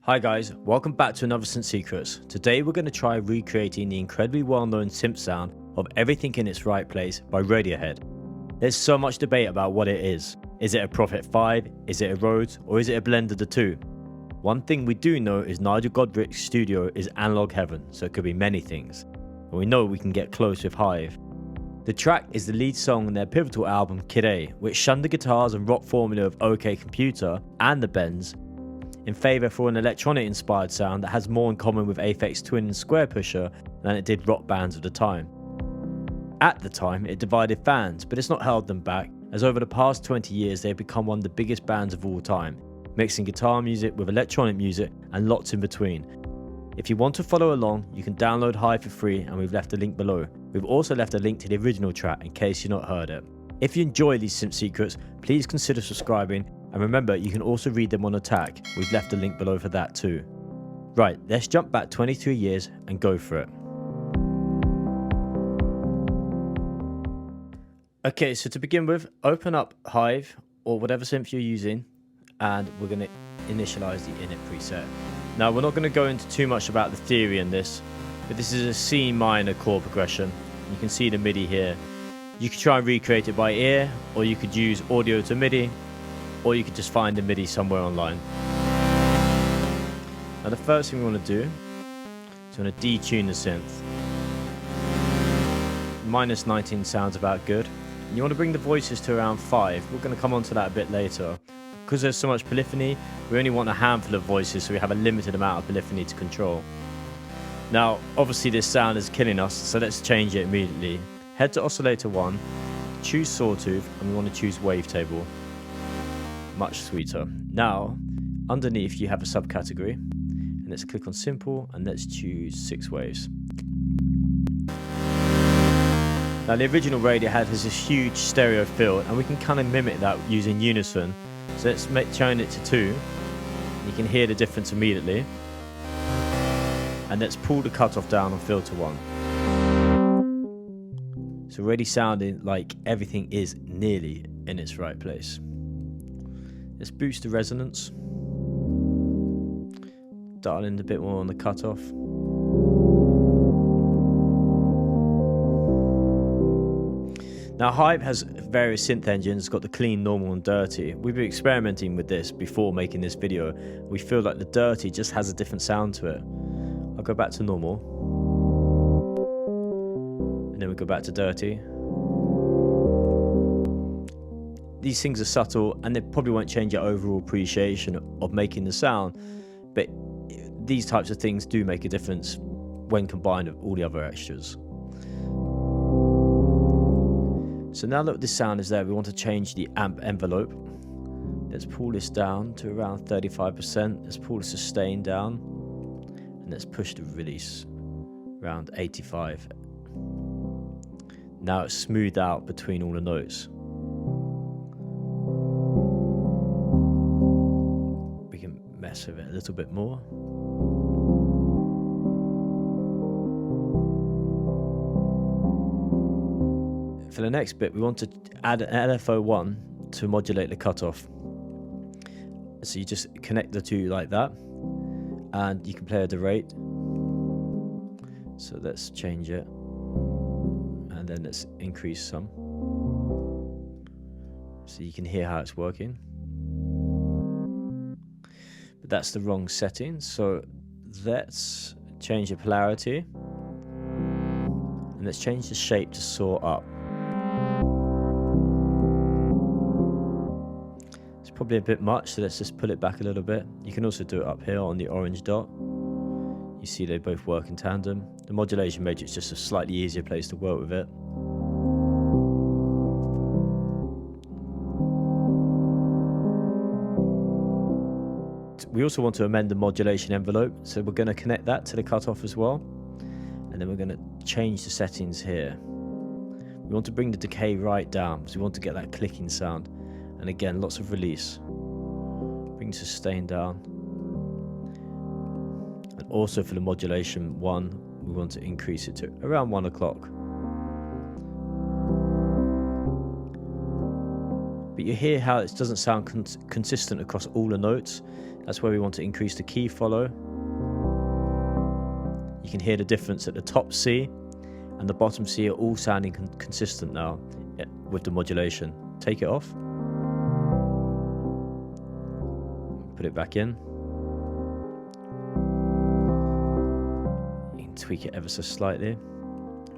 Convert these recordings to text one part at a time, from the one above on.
Hi guys, welcome back to another Synth Secrets. Today we're going to try recreating the incredibly well-known synth sound of Everything in Its Right Place by Radiohead. There's so much debate about what it is. Is it a Prophet 5, is it a Rhodes, or is it a blend of the two? One thing we do know is Nigel Godrich's studio is analog heaven, so it could be many things. And we know we can get close with Hive. The track is the lead song on their pivotal album Kid A, which shunned the guitars and rock formula of OK Computer and the bends in favour for an electronic inspired sound that has more in common with Aphex Twin and Square Pusher than it did rock bands of the time. At the time, it divided fans, but it's not held them back, as over the past 20 years they have become one of the biggest bands of all time, mixing guitar music with electronic music and lots in between. If you want to follow along, you can download Hive for free, and we've left a link below. We've also left a link to the original track in case you've not heard it. If you enjoy these Synth Secrets, please consider subscribing, and remember you can also read them on Attack. We've left a link below for that too. Right, let's jump back 23 years and go for it. Okay, so to begin with, open up Hive or whatever synth you're using, and we're going to initialize the init preset. Now, we're not going to go into too much about the theory in this, but this is a C minor chord progression. You can see the MIDI here. You could try and recreate it by ear, or you could use audio to MIDI, or you could just find the MIDI somewhere online. Now, the first thing we want to do is we want to detune the synth. -19 sounds about good. And you want to bring the voices to around 5. We're going to come on to that a bit later. Because there's so much polyphony, we only want a handful of voices, so we have a limited amount of polyphony to control. Now, obviously this sound is killing us, so let's change it immediately. Head to oscillator 1, choose sawtooth, and we want to choose wavetable. Much sweeter. Now, underneath you have a subcategory, and let's click on simple, and let's choose 6 waves. Now, the original Radiohead has this huge stereo field, and we can kind of mimic that using unison. So let's turn it to 2. You can hear the difference immediately. And let's pull the cutoff down on filter 1. It's already sounding like everything is nearly in its right place. Let's boost the resonance. Dial in a bit more on the cutoff. Now, Hive has various synth engines. It's got the clean, normal, and dirty. We've been experimenting with this before making this video. We feel like the dirty just has a different sound to it. I'll go back to normal. And then we go back to dirty. These things are subtle, and they probably won't change your overall appreciation of making the sound. But these types of things do make a difference when combined with all the other extras. So now that this sound is there, we want to change the amp envelope. Let's pull this down to around 35%. Let's pull the sustain down. And let's push the release around 85. Now it's smoothed out between all the notes. We can mess with it a little bit more. For the next bit, we want to add an LFO1 to modulate the cutoff. So you just connect the two like that, and you can play at the rate. So let's change it, and then let's increase some, so you can hear how it's working. But that's the wrong setting, so let's change the polarity, and let's change the shape to saw up. Probably a bit much, so let's just pull it back a little bit. You can also do it up here on the orange dot. You see they both work in tandem. The modulation matrix is just a slightly easier place to work with it. We also want to amend the modulation envelope, so we're going to connect that to the cutoff as well. And then we're going to change the settings here. We want to bring the decay right down, because we want to get that clicking sound. And again, lots of release. Bring sustain down. And also for the modulation 1, we want to increase it to around 1 o'clock. But you hear how it doesn't sound consistent across all the notes. That's where we want to increase the key follow. You can hear the difference at the top C and the bottom C are all sounding consistent now with the modulation. Take it off. Put it back in. You can tweak it ever so slightly.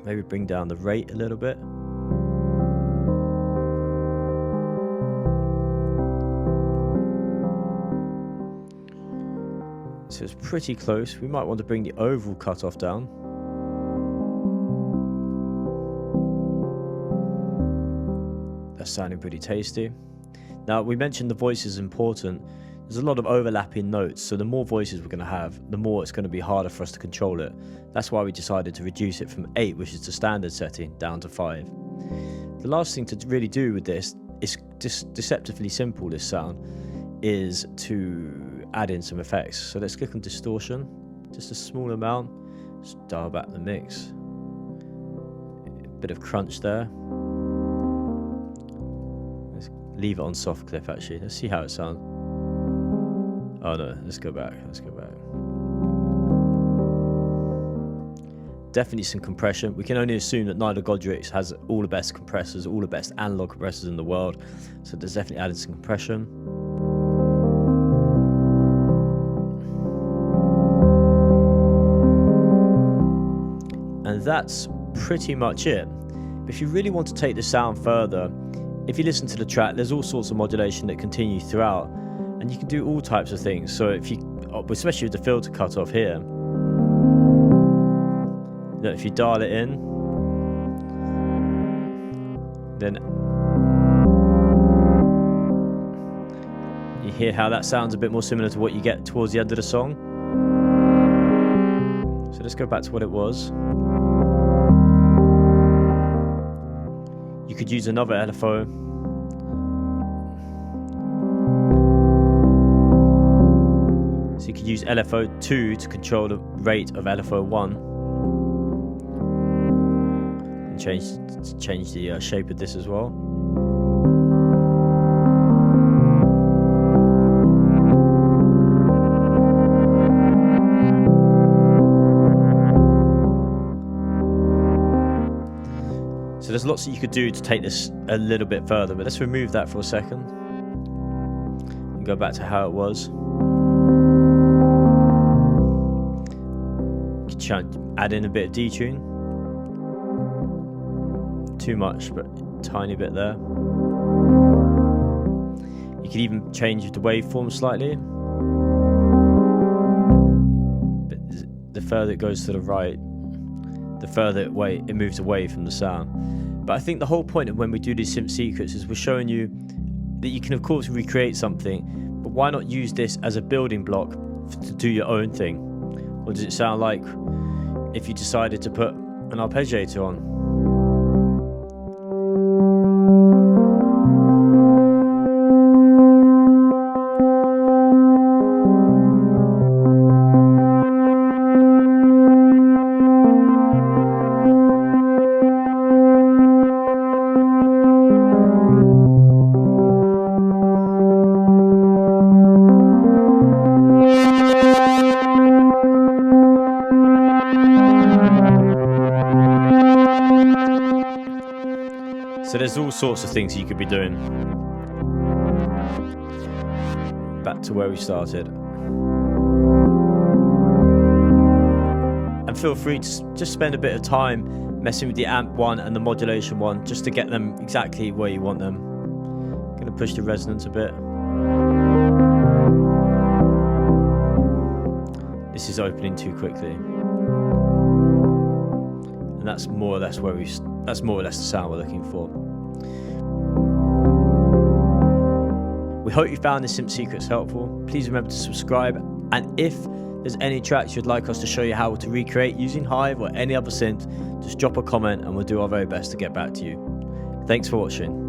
Maybe bring down the rate a little bit. So it's pretty close. We might want to bring the overall cutoff down. That's sounding pretty tasty. Now, we mentioned the voice is important. There's a lot of overlapping notes, so the more voices we're going to have, the more it's going to be harder for us to control it. That's why we decided to reduce it from 8, which is the standard setting, down to 5. The last thing to really do with this is just deceptively simple, this sound, is to add in some effects. So let's click on distortion, just a small amount, just dial back the mix, a bit of crunch there. Let's leave it on soft clip actually, let's see how it sounds. Oh no, let's go back. Definitely some compression. We can only assume that Nigel Godric's has all the best compressors, all the best analog compressors in the world, so there's definitely added some compression. And that's pretty much it. If you really want to take the sound further, if you listen to the track, there's all sorts of modulation that continue throughout, and you can do all types of things. So if you, especially with the filter cutoff here, look, if you dial it in, then you hear how that sounds a bit more similar to what you get towards the end of the song. So let's go back to what it was. You could use another LFO. So you could use LFO 2 to control the rate of LFO 1. And change the shape of this as well. So there's lots that you could do to take this a little bit further, but let's remove that for a second and go back to how it was. You could try and add in a bit of detune. Too much, but a tiny bit there. You could even change the waveform slightly. But the further it goes to the right, the further it moves away from the sound. But I think the whole point of when we do these synth secrets is we're showing you that you can of course recreate something, but why not use this as a building block to do your own thing? What does it sound like if you decided to put an arpeggiator on? So there's all sorts of things you could be doing. Back to where we started. And feel free to just spend a bit of time messing with the amp one and the modulation one just to get them exactly where you want them. I'm going to push the resonance a bit. This is opening too quickly. And that's more or less the sound we're looking for. We hope you found this Synth Secrets helpful. Please remember to subscribe, and if there's any tracks you'd like us to show you how to recreate using Hive or any other synth, just drop a comment and we'll do our very best to get back to you. Thanks for watching.